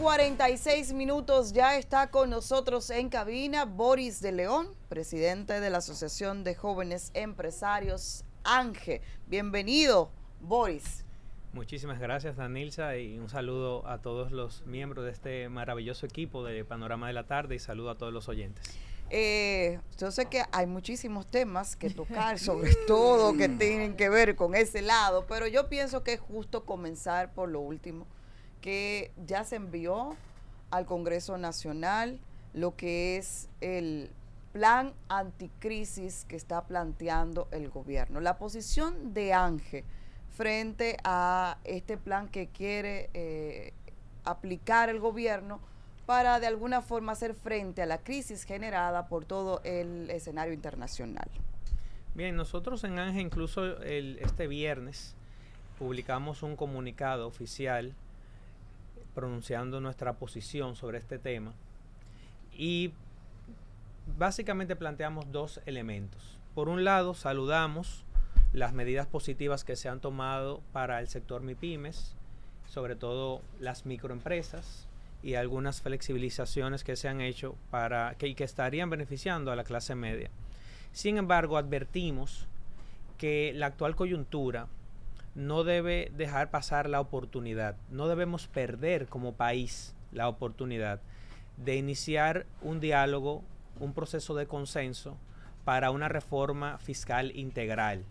8:46, ya está con nosotros en cabina Boris de León, presidente de la Asociación de Jóvenes Empresarios ANGE. Bienvenido, Boris. Muchísimas gracias, Danilza, y un saludo a todos los miembros de este maravilloso equipo de Panorama de la Tarde y saludo a todos los oyentes. Yo sé que hay muchísimos temas que tocar, sobre todo que tienen que ver con ese lado, pero yo pienso que es justo comenzar por lo último, que ya se envió al Congreso Nacional lo que es el plan anticrisis que está planteando el gobierno. La posición de ANGE frente a este plan que quiere aplicar el gobierno para de alguna forma hacer frente a la crisis generada por todo el escenario internacional. Bien, nosotros en ANGE incluso este viernes publicamos un comunicado oficial pronunciando nuestra posición sobre este tema y básicamente planteamos dos elementos. Por un lado, saludamos las medidas positivas que se han tomado para el sector MIPYMES, sobre todo las microempresas, y algunas flexibilizaciones que se han hecho que estarían beneficiando a la clase media. Sin embargo, advertimos que la actual coyuntura no debe dejar pasar la oportunidad, no debemos perder como país la oportunidad de iniciar un diálogo, un proceso de consenso para una reforma fiscal integral,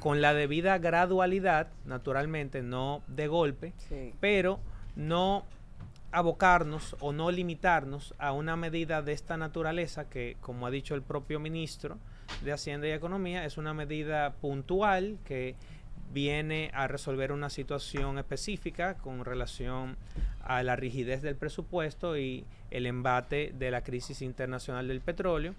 con la debida gradualidad, naturalmente, no de golpe, sí, pero no abocarnos o no limitarnos a una medida de esta naturaleza que, como ha dicho el propio ministro de Hacienda y Economía, es una medida puntual que viene a resolver una situación específica con relación a la rigidez del presupuesto y el embate de la crisis internacional del petróleo,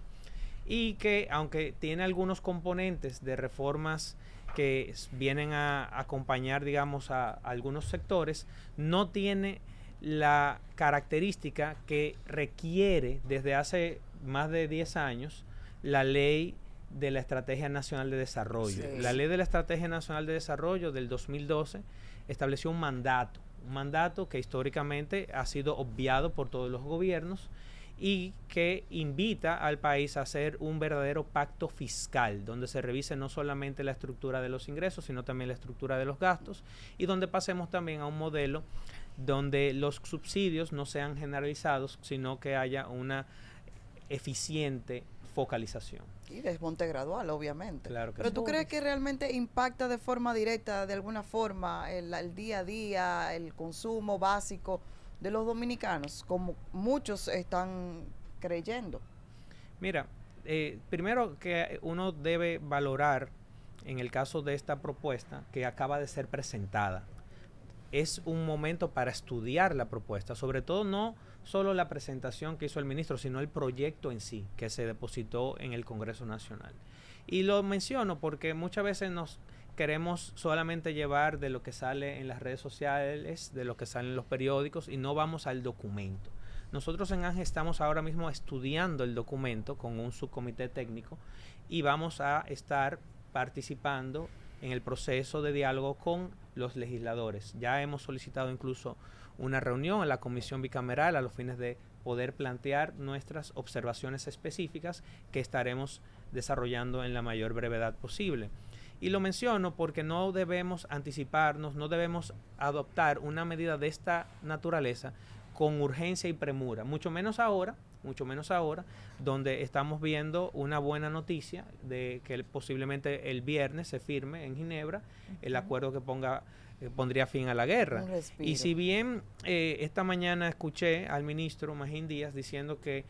y que aunque tiene algunos componentes de reformas que vienen a acompañar, digamos, a algunos sectores, no tiene la característica que requiere desde hace más de 10 años la ley de la Estrategia Nacional de Desarrollo. Sí. La ley de la Estrategia Nacional de Desarrollo del 2012 estableció un mandato que históricamente ha sido obviado por todos los gobiernos y que invita al país a hacer un verdadero pacto fiscal, donde se revise no solamente la estructura de los ingresos, sino también la estructura de los gastos, y donde pasemos también a un modelo donde los subsidios no sean generalizados, sino que haya una eficiente focalización. Y desmonte gradual, obviamente. Claro que Pero sí. ¿tú crees que realmente impacta de forma directa, de alguna forma, el día a día, el consumo básico de los dominicanos, como muchos están creyendo? Mira, primero que uno debe valorar, en el caso de esta propuesta que acaba de ser presentada, es un momento para estudiar la propuesta, sobre todo no solo la presentación que hizo el ministro, sino el proyecto en sí, que se depositó en el Congreso Nacional. Y lo menciono porque muchas veces nos queremos solamente llevar de lo que sale en las redes sociales, de lo que sale en los periódicos, y no vamos al documento. Nosotros en ANGE estamos ahora mismo estudiando el documento con un subcomité técnico y vamos a estar participando en el proceso de diálogo con los legisladores. Ya hemos solicitado incluso una reunión en la comisión bicameral a los fines de poder plantear nuestras observaciones específicas que estaremos desarrollando en la mayor brevedad posible. Y lo menciono porque no debemos anticiparnos, no debemos adoptar una medida de esta naturaleza con urgencia y premura, mucho menos ahora, donde estamos viendo una buena noticia de que posiblemente el viernes se firme en Ginebra el acuerdo que pondría fin a la guerra. Y si bien esta mañana escuché al ministro Magín Díaz diciendo que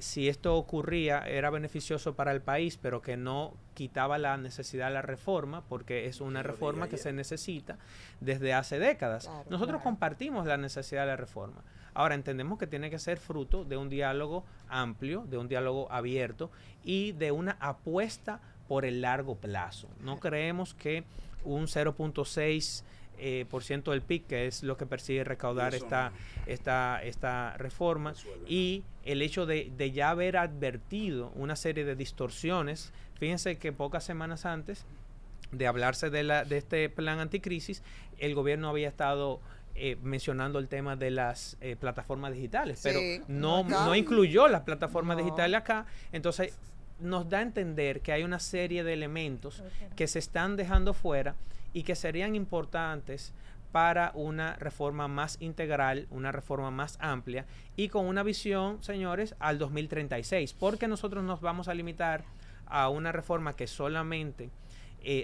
si esto ocurría era beneficioso para el país, pero que no quitaba la necesidad de la reforma, porque es una reforma que se necesita desde hace décadas. Claro, nosotros compartimos la necesidad de la reforma. Ahora entendemos que tiene que ser fruto de un diálogo amplio, de un diálogo abierto y de una apuesta por el largo plazo. No creemos que un 0.6 por ciento del PIB, que es lo que persigue recaudar esta reforma, y el hecho de ya haber advertido una serie de distorsiones. Fíjense que pocas semanas antes de hablarse de este plan anticrisis, el gobierno había estado mencionando el tema de las plataformas digitales, Sí, pero no no incluyó las plataformas No. digitales acá. Entonces nos da a entender que hay una serie de elementos que se están dejando fuera y que serían importantes para una reforma más integral, una reforma más amplia y con una visión, señores, al 2036, porque nosotros nos vamos a limitar a una reforma que solamente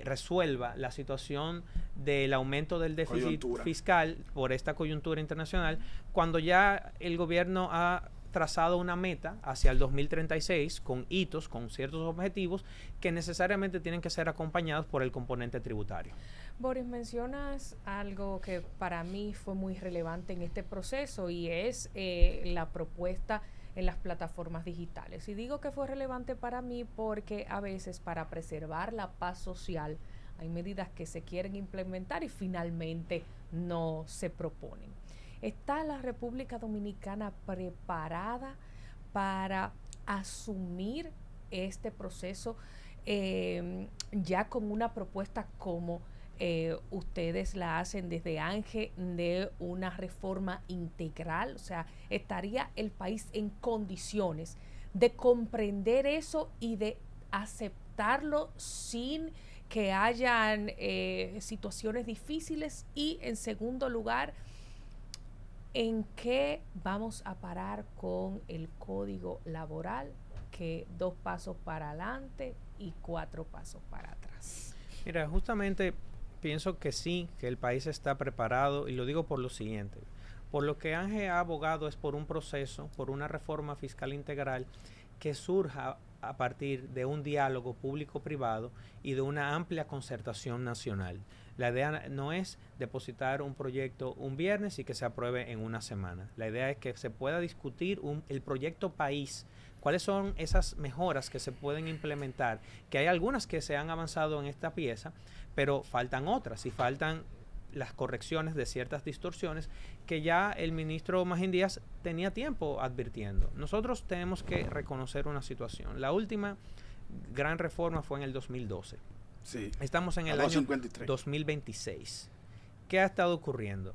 resuelva la situación del aumento del déficit fiscal por esta coyuntura internacional, cuando ya el gobierno ha trazado una meta hacia el 2036 con hitos, con ciertos objetivos que necesariamente tienen que ser acompañados por el componente tributario. Boris, mencionas algo que para mí fue muy relevante en este proceso y es la propuesta en las plataformas digitales. Y digo que fue relevante para mí porque a veces para preservar la paz social hay medidas que se quieren implementar y finalmente no se proponen. ¿Está la República Dominicana preparada para asumir este proceso ya con una propuesta como ustedes la hacen desde ANGE de una reforma integral? O sea, ¿estaría el país en condiciones de comprender eso y de aceptarlo sin que hayan situaciones difíciles? Y en segundo lugar, ¿en qué vamos a parar con el código laboral? Que 2 pasos para adelante y 4 pasos para atrás. Mira, justamente pienso que sí, que el país está preparado, y lo digo por lo siguiente. Por lo que ANGE ha abogado es por un proceso, por una reforma fiscal integral que surja a partir de un diálogo público-privado y de una amplia concertación nacional. La idea no es depositar un proyecto un viernes y que se apruebe en una semana. La idea es que se pueda discutir el proyecto país, cuáles son esas mejoras que se pueden implementar, que hay algunas que se han avanzado en esta pieza, pero faltan otras y faltan las correcciones de ciertas distorsiones que ya el ministro Magín Díaz tenía tiempo advirtiendo. Nosotros tenemos que reconocer una situación. La última gran reforma fue en el 2012. Sí. Estamos en el año 2026. ¿Qué ha estado ocurriendo?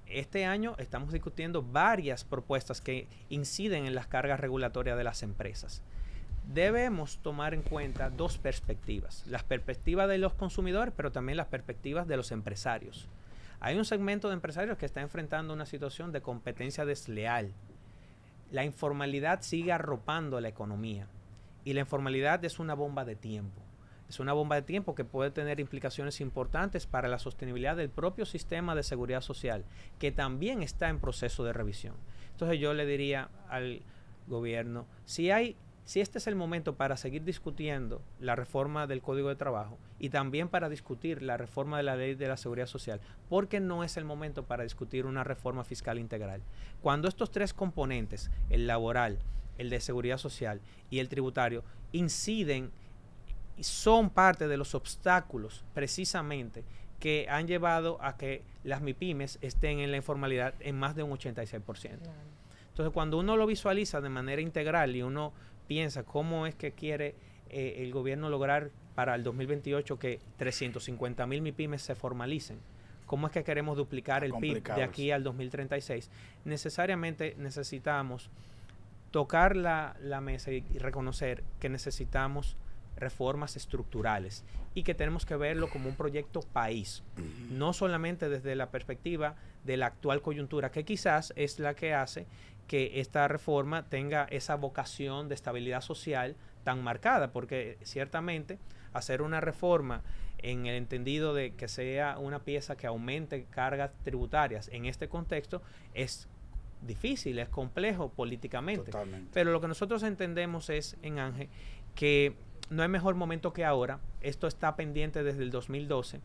Este año estamos discutiendo varias propuestas que inciden en las cargas regulatorias de las empresas. Debemos tomar en cuenta 2 perspectivas. Las perspectivas de los consumidores, pero también las perspectivas de los empresarios. Hay un segmento de empresarios que está enfrentando una situación de competencia desleal. La informalidad sigue arropando la economía y la informalidad es una bomba de tiempo. Es una bomba de tiempo que puede tener implicaciones importantes para la sostenibilidad del propio sistema de seguridad social, que también está en proceso de revisión. Entonces yo le diría al gobierno, si este es el momento para seguir discutiendo la reforma del Código de Trabajo y también para discutir la reforma de la Ley de la Seguridad Social, ¿por qué no es el momento para discutir una reforma fiscal integral? Cuando estos 3 componentes, el laboral, el de seguridad social y el tributario, inciden y son parte de los obstáculos precisamente que han llevado a que las MIPYMES estén en la informalidad en más de un 86%. Claro. Entonces, cuando uno lo visualiza de manera integral y uno piensa cómo es que quiere el gobierno lograr para el 2028 que 350,000 MIPYMES se formalicen, cómo es que queremos duplicar el PIB de aquí al 2036, necesariamente necesitamos tocar la mesa y reconocer que necesitamos reformas estructurales y que tenemos que verlo como un proyecto país, no solamente desde la perspectiva de la actual coyuntura, que quizás es la que hace que esta reforma tenga esa vocación de estabilidad social tan marcada, porque ciertamente hacer una reforma en el entendido de que sea una pieza que aumente cargas tributarias en este contexto es difícil, es complejo políticamente. Totalmente. Pero lo que nosotros entendemos es, en ANGE, que no hay mejor momento que ahora. Esto está pendiente desde el 2012.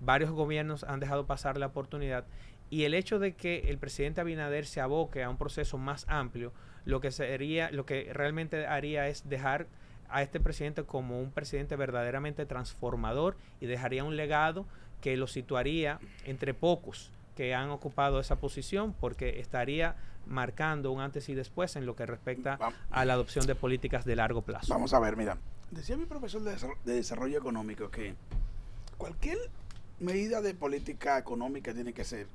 Varios gobiernos han dejado pasar la oportunidad y el hecho de que el presidente Abinader se aboque a un proceso más amplio, lo que realmente haría es dejar a este presidente como un presidente verdaderamente transformador y dejaría un legado que lo situaría entre pocos que han ocupado esa posición, porque estaría marcando un antes y después en lo que respecta a la adopción de políticas de largo plazo. Vamos a ver, mira, decía mi profesor de desarrollo económico que cualquier medida de política económica tiene que ser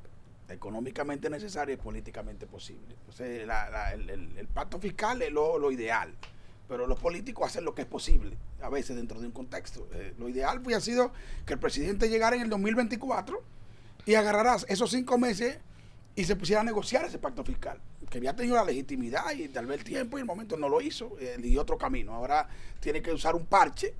económicamente necesario y políticamente posible. Entonces, el pacto fiscal es lo ideal, pero los políticos hacen lo que es posible, a veces dentro de un contexto. Lo ideal hubiera sido que el presidente llegara en el 2024 y agarrara esos 5 meses y se pusiera a negociar ese pacto fiscal, que había tenido la legitimidad y tal vez el tiempo, y el momento no lo hizo, y otro camino. Ahora tiene que usar un parche,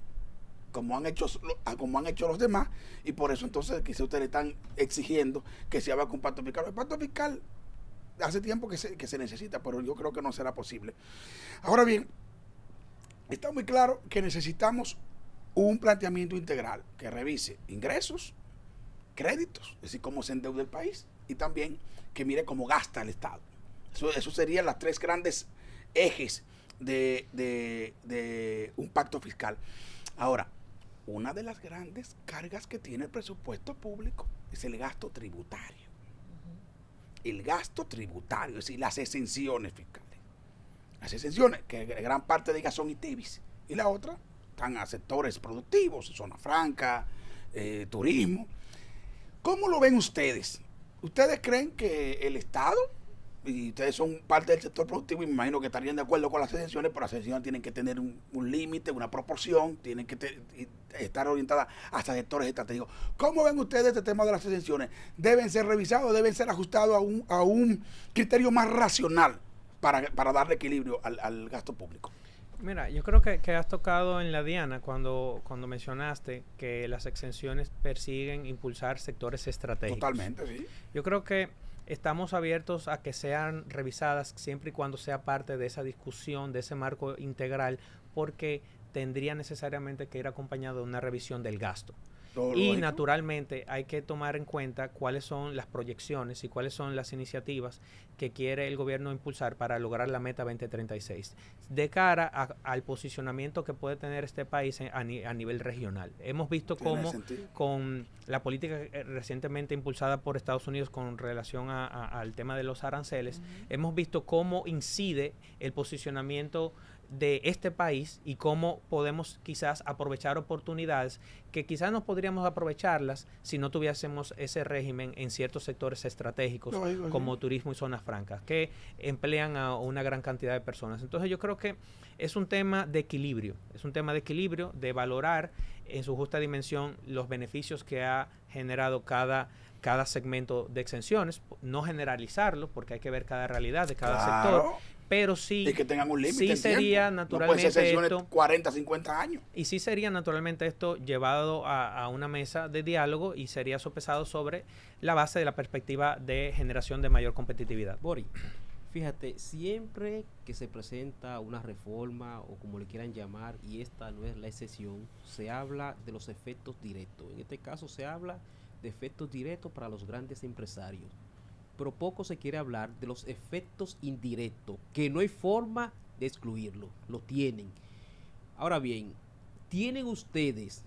como han hecho los demás, y por eso entonces quizá ustedes están exigiendo que se haga con un pacto fiscal. El pacto fiscal hace tiempo que se necesita, pero yo creo que no será posible. Ahora bien, está muy claro que necesitamos un planteamiento integral que revise ingresos, créditos, es decir, cómo se endeuda el país, y también que mire cómo gasta el Estado. Eso serían las 3 grandes ejes de un pacto fiscal. Ahora, una de las grandes cargas que tiene el presupuesto público es el gasto tributario. El gasto tributario, es decir, las exenciones fiscales. Las exenciones, que gran parte de ellas son ITIBIS, y la otra están a sectores productivos, zona franca, turismo. ¿Cómo lo ven ustedes? ¿Ustedes creen que el Estado, y ustedes son parte del sector productivo y me imagino que estarían de acuerdo con las exenciones, pero las exenciones tienen que tener un límite, una proporción, tienen que estar orientadas hacia sectores estratégicos? ¿Cómo ven ustedes este tema de las exenciones? ¿Deben ser revisados, deben ser ajustados a un criterio más racional para darle equilibrio al gasto público? Mira, yo creo que has tocado en la diana cuando mencionaste que las exenciones persiguen impulsar sectores estratégicos. Totalmente, sí. Yo creo que estamos abiertos a que sean revisadas siempre y cuando sea parte de esa discusión, de ese marco integral, porque tendría necesariamente que ir acompañado de una revisión del gasto. Y naturalmente hay que tomar en cuenta cuáles son las proyecciones y cuáles son las iniciativas que quiere el gobierno impulsar para lograr la meta 2036 de cara al posicionamiento que puede tener este país a nivel regional. Hemos visto cómo con la política recientemente impulsada por Estados Unidos con relación al tema de los aranceles, hemos visto cómo incide el posicionamiento de este país y cómo podemos quizás aprovechar oportunidades que quizás no podríamos aprovecharlas si no tuviésemos ese régimen en ciertos sectores estratégicos como turismo y zonas francas que emplean a una gran cantidad de personas. Entonces yo creo que es un tema de equilibrio, de valorar en su justa dimensión los beneficios que ha generado cada segmento de exenciones, no generalizarlo porque hay que ver cada realidad de cada sector. Pero sí, y que tengan un límite, sí sería naturalmente esto 40, 50 años. Y sí sería naturalmente esto llevado a una mesa de diálogo y sería sopesado sobre la base de la perspectiva de generación de mayor competitividad. Bori, fíjate, siempre que se presenta una reforma o como le quieran llamar, y esta no es la excepción, se habla de los efectos directos. En este caso se habla de efectos directos para los grandes empresarios, pero poco se quiere hablar de los efectos indirectos, que no hay forma de excluirlo, lo tienen. Ahora bien, ¿tienen ustedes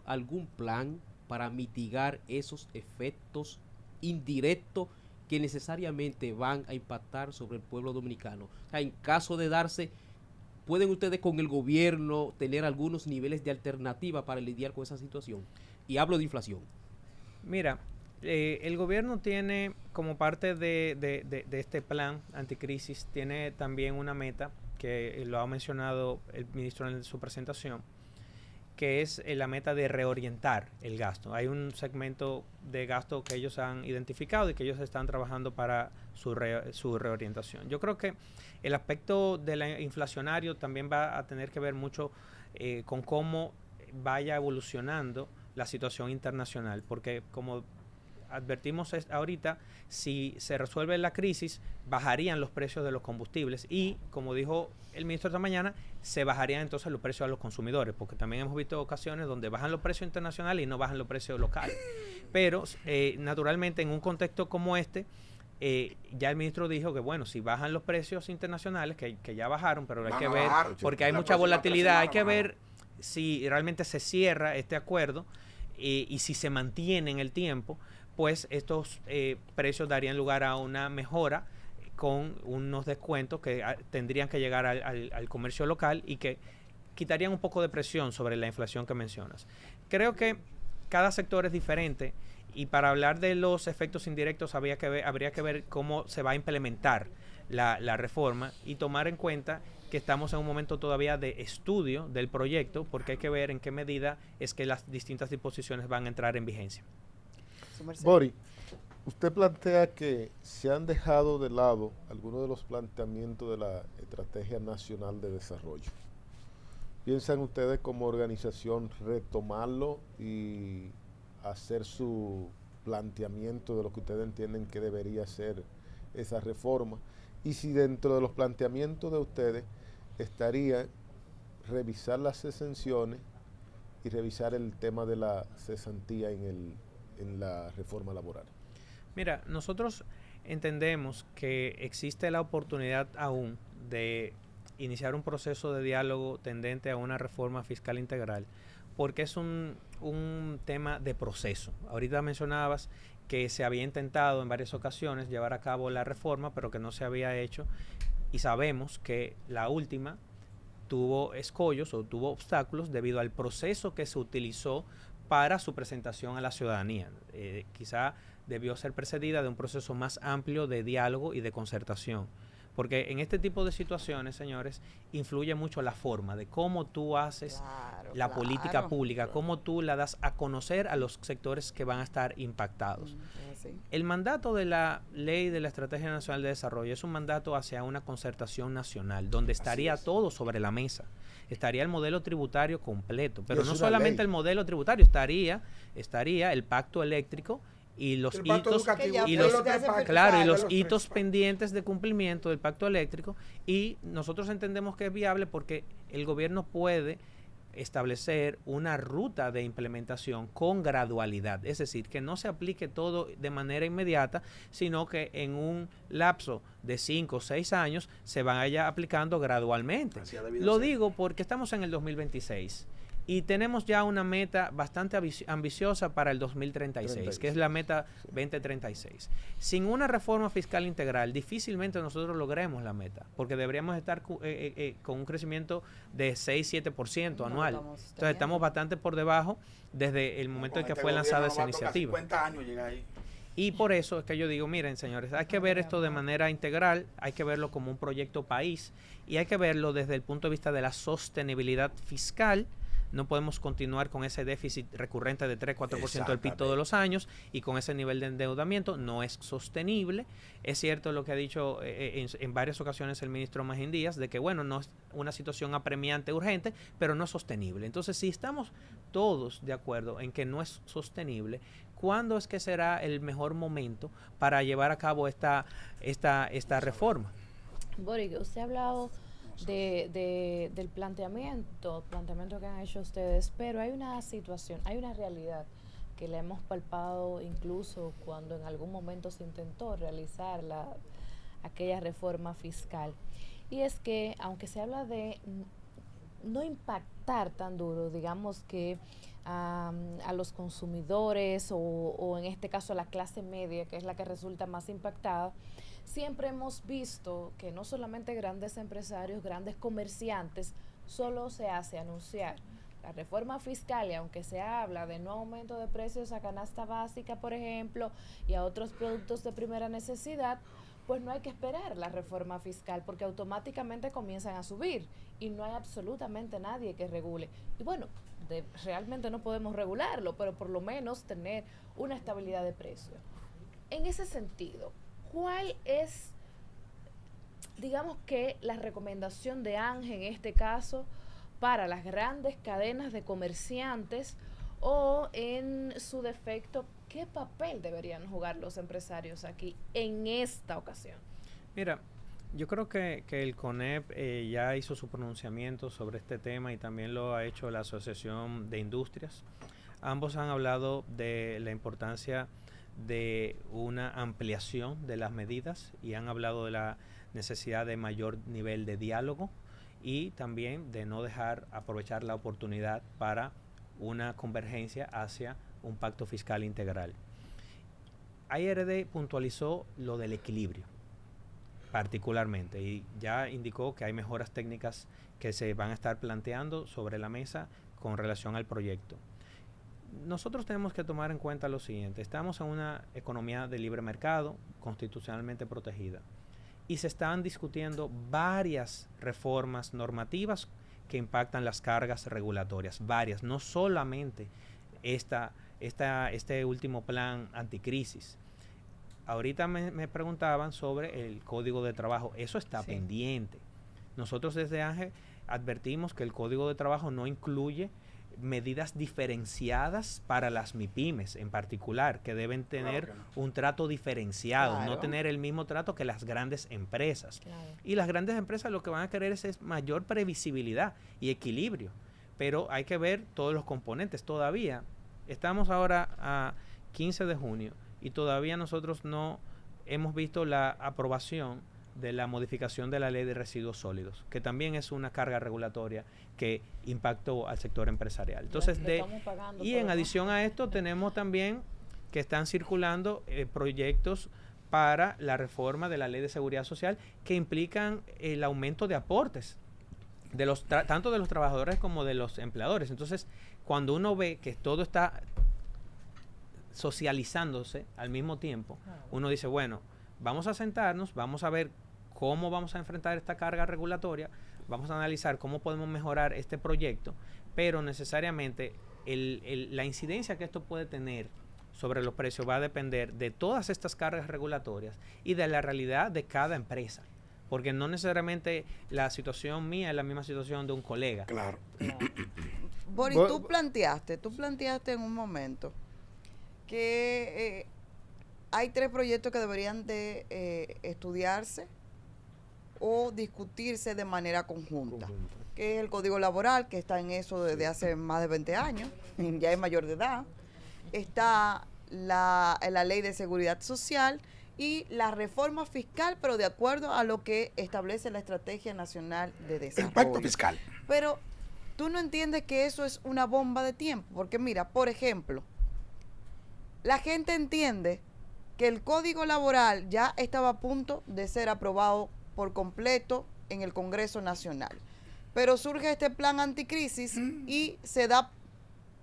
algún plan para mitigar esos efectos indirectos que necesariamente van a impactar sobre el pueblo dominicano? O sea, en caso de darse, ¿pueden ustedes con el gobierno tener algunos niveles de alternativa para lidiar con esa situación? Y hablo de inflación. Mira, el gobierno tiene como parte de este plan anticrisis, tiene también una meta que lo ha mencionado el ministro en su presentación, que es la meta de reorientar el gasto. Hay un segmento de gasto que ellos han identificado y que ellos están trabajando para su reorientación. Yo creo que el aspecto inflacionario también va a tener que ver mucho con cómo vaya evolucionando la situación internacional, porque como advertimos ahorita, si se resuelve la crisis, bajarían los precios de los combustibles y, como dijo el ministro esta mañana, se bajarían entonces los precios a los consumidores, porque también hemos visto ocasiones donde bajan los precios internacionales y no bajan los precios locales. Pero, naturalmente, en un contexto como este, ya el ministro dijo que, bueno, si bajan los precios internacionales, que ya bajaron, pero hay que ver, porque hay mucha volatilidad, hay que ver si realmente se cierra este acuerdo y si se mantiene en el tiempo, pues estos precios darían lugar a una mejora con unos descuentos que tendrían que llegar al comercio local y que quitarían un poco de presión sobre la inflación que mencionas. Creo que cada sector es diferente y para hablar de los efectos indirectos habría que ver cómo se va a implementar la reforma y tomar en cuenta que estamos en un momento todavía de estudio del proyecto, porque hay que ver en qué medida es que las distintas disposiciones van a entrar en vigencia. Bori, usted plantea que se han dejado de lado algunos de los planteamientos de la Estrategia Nacional de Desarrollo. ¿Piensan ustedes como organización retomarlo y hacer su planteamiento de lo que ustedes entienden que debería ser esa reforma? Y si dentro de los planteamientos de ustedes estaría revisar las exenciones y revisar el tema de la cesantía en la reforma laboral. Mira, nosotros entendemos que existe la oportunidad aún de iniciar un proceso de diálogo tendente a una reforma fiscal integral, porque es un tema de proceso. Ahorita mencionabas que se había intentado en varias ocasiones llevar a cabo la reforma, pero que no se había hecho, y sabemos que la última tuvo escollos o tuvo obstáculos debido al proceso que se utilizó para su presentación a la ciudadanía. Quizá debió ser precedida de un proceso más amplio de diálogo y de concertación. Porque en este tipo de situaciones, señores, influye mucho la forma de cómo tú haces la política pública, cómo tú la das a conocer a los sectores que van a estar impactados. El mandato de la Ley de la Estrategia Nacional de Desarrollo es un mandato hacia una concertación nacional, donde estaría todo sobre la mesa. Estaría el modelo tributario completo, pero no solamente el modelo tributario, estaría el pacto eléctrico y los hitos pendientes de cumplimiento del pacto eléctrico, y nosotros entendemos que es viable porque el gobierno puede establecer una ruta de implementación con gradualidad, es decir, que no se aplique todo de manera inmediata, sino que en un lapso de 5 o 6 años se vaya aplicando gradualmente. Lo digo porque estamos en el 2026 y tenemos ya una meta bastante ambiciosa para el 2036, que es la meta 2036. Sin una reforma fiscal integral, difícilmente nosotros logremos la meta, porque deberíamos estar con un crecimiento de 6-7% anual. Entonces estamos bastante por debajo desde el momento en que fue lanzada esa iniciativa. 50 años llega ahí. Y por eso es que yo digo, miren, señores, hay que ver esto de manera integral, hay que verlo como un proyecto país y hay que verlo desde el punto de vista de la sostenibilidad fiscal. No podemos continuar con ese déficit recurrente de 3-4% del PIB todos los años y con ese nivel de endeudamiento. No es sostenible. Es cierto lo que ha dicho en varias ocasiones el ministro Magín Díaz, de que bueno, no es una situación apremiante, urgente, pero no es sostenible. Entonces, si estamos todos de acuerdo en que no es sostenible, ¿cuándo es que será el mejor momento para llevar a cabo esta reforma? Bori, usted ha hablado del planteamiento que han hecho ustedes, pero hay una situación, hay una realidad que la hemos palpado incluso cuando en algún momento se intentó realizar aquella reforma fiscal, y es que aunque se habla de no impactar tan duro, digamos que a los consumidores o en este caso a la clase media, que es la que resulta más impactada, siempre hemos visto que no solamente grandes empresarios, grandes comerciantes, solo se hace anunciar la reforma fiscal, y aunque se habla de no aumento de precios a canasta básica, por ejemplo, y a otros productos de primera necesidad, pues no hay que esperar la reforma fiscal porque automáticamente comienzan a subir y no hay absolutamente nadie que regule. Y bueno, realmente no podemos regularlo, pero por lo menos tener una estabilidad de precio. En ese sentido, ¿cuál es, digamos que, la recomendación de Ángel en este caso para las grandes cadenas de comerciantes o, en su defecto, qué papel deberían jugar los empresarios aquí en esta ocasión? Mira, yo creo que el CONEP ya hizo su pronunciamiento sobre este tema y también lo ha hecho la Asociación de Industrias. Ambos han hablado de la importancia de una ampliación de las medidas y han hablado de la necesidad de mayor nivel de diálogo y también de no dejar aprovechar la oportunidad para una convergencia hacia un pacto fiscal integral. ARD puntualizó lo del equilibrio particularmente y ya indicó que hay mejoras técnicas que se van a estar planteando sobre la mesa con relación al proyecto. nosotros tenemos que tomar en cuenta lo siguiente. Estamos en una economía de libre mercado constitucionalmente protegida y se están discutiendo varias reformas normativas que impactan las cargas regulatorias, varias, no solamente este último plan anticrisis. Ahorita me preguntaban sobre el Código de Trabajo, eso está pendiente. Nosotros desde ANGE advertimos que el Código de Trabajo no incluye medidas diferenciadas para las MIPYMES en particular, que deben tener un trato diferenciado, no tener el mismo trato que las grandes empresas. Y las grandes empresas lo que van a querer es mayor previsibilidad y equilibrio, pero hay que ver todos los componentes. Todavía estamos ahora a 15 de junio y todavía nosotros no hemos visto la aprobación de la modificación de la ley de residuos sólidos, que también es una carga regulatoria que impactó al sector empresarial. Entonces, y en adición a esto tenemos también que están circulando proyectos para la reforma de la ley de seguridad social que implican el aumento de aportes de los tanto de los trabajadores como de los empleadores. Entonces, cuando uno ve que todo está socializándose al mismo tiempo, uno dice, bueno, vamos a sentarnos, vamos a ver cómo vamos a enfrentar esta carga regulatoria, vamos a analizar cómo podemos mejorar este proyecto, pero necesariamente la incidencia que esto puede tener sobre los precios va a depender de todas estas cargas regulatorias y de la realidad de cada empresa, porque no necesariamente la situación mía es la misma situación de un colega. Claro. Boris, tú planteaste en un momento que hay 3 proyectos que deberían de estudiarse o discutirse de manera conjunta, que es el Código Laboral, que está en eso desde hace más de 20 años, ya es mayor de edad, está la Ley de Seguridad Social y la reforma fiscal, pero de acuerdo a lo que establece la Estrategia Nacional de Desarrollo. El pacto fiscal. Pero tú no entiendes que eso es una bomba de tiempo, porque mira, por ejemplo, la gente entiende que el Código Laboral ya estaba a punto de ser aprobado por completo en el Congreso Nacional. Pero surge este plan anticrisis y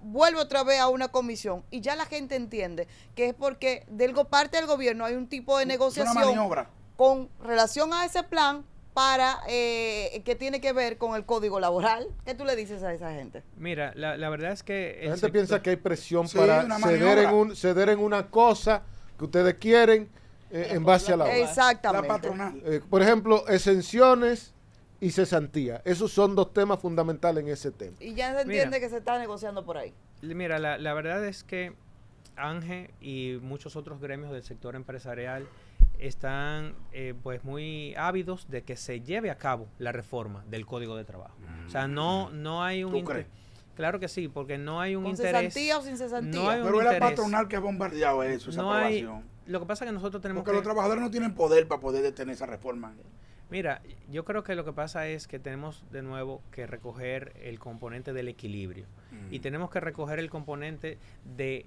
vuelve otra vez a una comisión y ya la gente entiende que es porque parte del gobierno hay un tipo de negociación con relación a ese plan para que tiene que ver con el Código Laboral. ¿Qué tú le dices a esa gente? Mira, la verdad es que la gente piensa que hay presión para ceder en una cosa que ustedes quieren en base a la otra. Exactamente. La patronal. Por ejemplo, exenciones y cesantía. Esos son 2 temas fundamentales en ese tema. Y ya se entiende que se está negociando por ahí. Mira, la verdad es que ANGE y muchos otros gremios del sector empresarial están pues muy ávidos de que se lleve a cabo la reforma del Código de Trabajo. O sea, no hay un... ¿Tú crees? Claro que sí, porque no hay un ¿Con interés... cesantía o sin cesantía? No hay Pero un es la interés. patronal que ha bombardeado eso, esa aprobación. Lo que pasa es que nosotros tenemos Porque los trabajadores no tienen poder para poder detener esa reforma. Mira, yo creo que lo que pasa es que tenemos de nuevo que recoger el componente del equilibrio y tenemos que recoger el componente de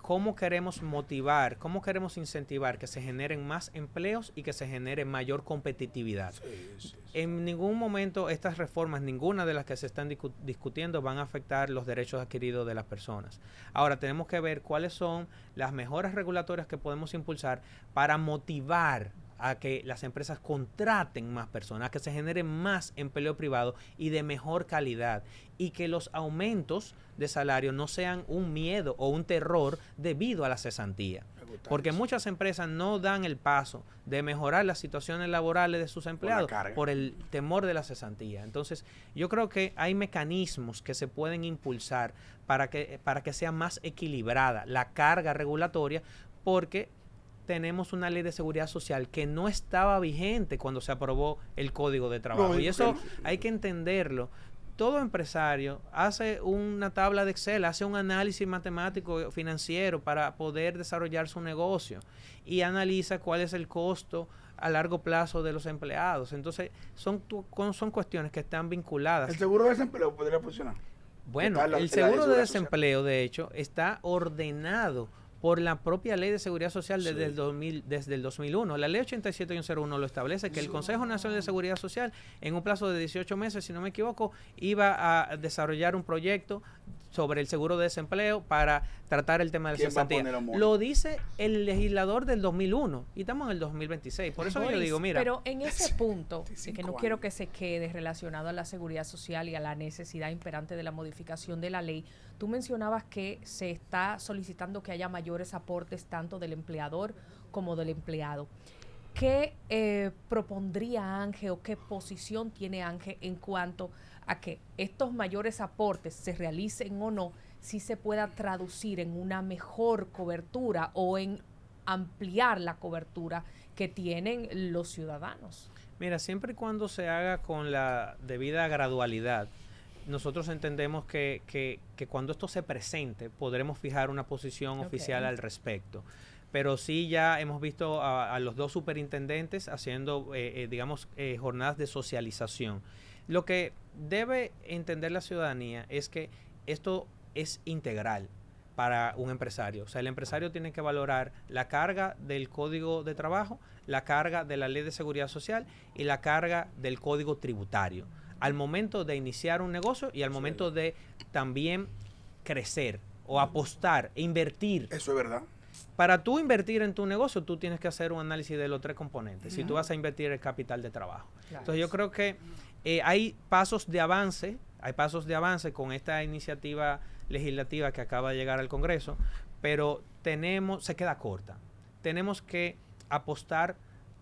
cómo queremos motivar, cómo queremos incentivar que se generen más empleos y que se genere mayor competitividad. Sí. En ningún momento estas reformas, ninguna de las que se están discutiendo van a afectar los derechos adquiridos de las personas. Ahora tenemos que ver cuáles son las mejoras regulatorias que podemos impulsar para motivar a que las empresas contraten más personas, a que se genere más empleo privado y de mejor calidad, y que los aumentos de salario no sean un miedo o un terror debido a la cesantía. Porque muchas empresas no dan el paso de mejorar las situaciones laborales de sus empleados por el temor de la cesantía. Entonces, yo creo que hay mecanismos que se pueden impulsar para que sea más equilibrada la carga regulatoria, porque tenemos una ley de seguridad social que no estaba vigente cuando se aprobó el Código de Trabajo. Y eso hay que entenderlo. Todo empresario hace una tabla de Excel, hace un análisis matemático financiero para poder desarrollar su negocio y analiza cuál es el costo a largo plazo de los empleados. Entonces, son cuestiones que están vinculadas. ¿El seguro de desempleo podría funcionar? Bueno, el seguro de desempleo, de hecho, está ordenado por la propia Ley de Seguridad Social desde el 2001. La Ley 87-01 lo establece, que el Consejo Nacional de Seguridad Social, en un plazo de 18 meses, si no me equivoco, iba a desarrollar un proyecto sobre el seguro de desempleo para tratar el tema de la ¿Quién va a cesantía. poner los monos? Lo dice el legislador del 2001 y estamos en el 2026. Por eso yo Boris, digo, mira, pero en ese punto, y que no 25 quiero años. que se quede relacionado a la seguridad social y a la necesidad imperante de la modificación de la ley, tú mencionabas que se está solicitando que haya mayores aportes tanto del empleador como del empleado. ¿Qué propondría Ángel o qué posición tiene Ángel en cuanto a que estos mayores aportes se realicen o no, si se pueda traducir en una mejor cobertura o en ampliar la cobertura que tienen los ciudadanos? Mira, siempre y cuando se haga con la debida gradualidad, nosotros entendemos que cuando esto se presente podremos fijar una posición oficial al respecto. Pero sí ya hemos visto a los dos superintendentes haciendo, jornadas de socialización. Lo que debe entender la ciudadanía es que esto es integral para un empresario. O sea, el empresario tiene que valorar la carga del Código de Trabajo, la carga de la Ley de Seguridad Social y la carga del Código Tributario al momento de iniciar un negocio y al momento de también crecer o apostar e invertir. Eso es verdad. Para tú invertir en tu negocio, tú tienes que hacer un análisis de los tres componentes. Si tú vas a invertir el capital de trabajo. Claro. Entonces yo creo que hay pasos de avance con esta iniciativa legislativa que acaba de llegar al Congreso, pero se queda corta. Tenemos que apostar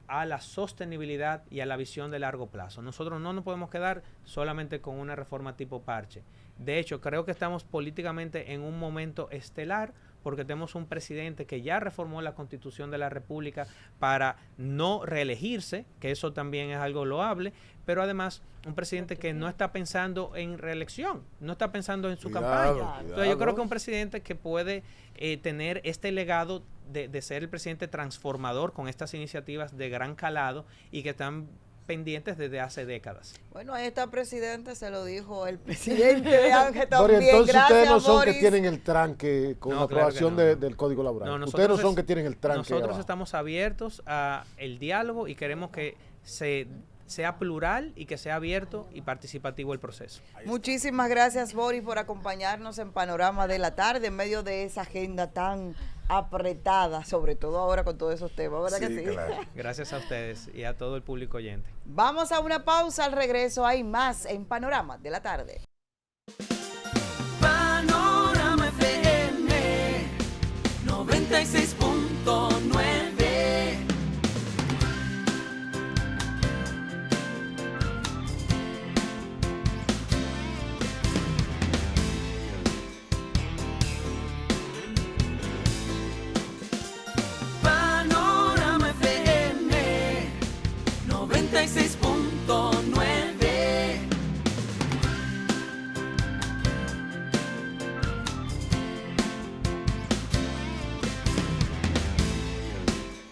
a la sostenibilidad y a la visión de largo plazo. Nosotros no nos podemos quedar solamente con una reforma tipo parche. De hecho, creo que estamos políticamente en un momento estelar porque tenemos un presidente que ya reformó la Constitución de la República para no reelegirse, que eso también es algo loable, pero además un presidente que no está pensando en reelección, no está pensando en su campaña. Entonces yo creo que un presidente que puede tener este legado de ser el presidente transformador con estas iniciativas de gran calado y que están pendientes desde hace décadas. Bueno, a esta presidente se lo dijo el presidente de Ángel también. Pero entonces Gracias, ustedes no son Boris. que tienen el tranque con No, la claro aprobación que no. del Código Laboral. No, Ustedes no nosotros son que tienen el tranque. Nosotros abajo. estamos abiertos a el diálogo y queremos que sea plural y que sea abierto y participativo el proceso. Muchísimas gracias, Boris, por acompañarnos en Panorama de la Tarde en medio de esa agenda tan apretada, sobre todo ahora con todos esos temas, ¿verdad que sí? Claro. Gracias a ustedes y a todo el público oyente. Vamos a una pausa, al regreso hay más en Panorama de la Tarde.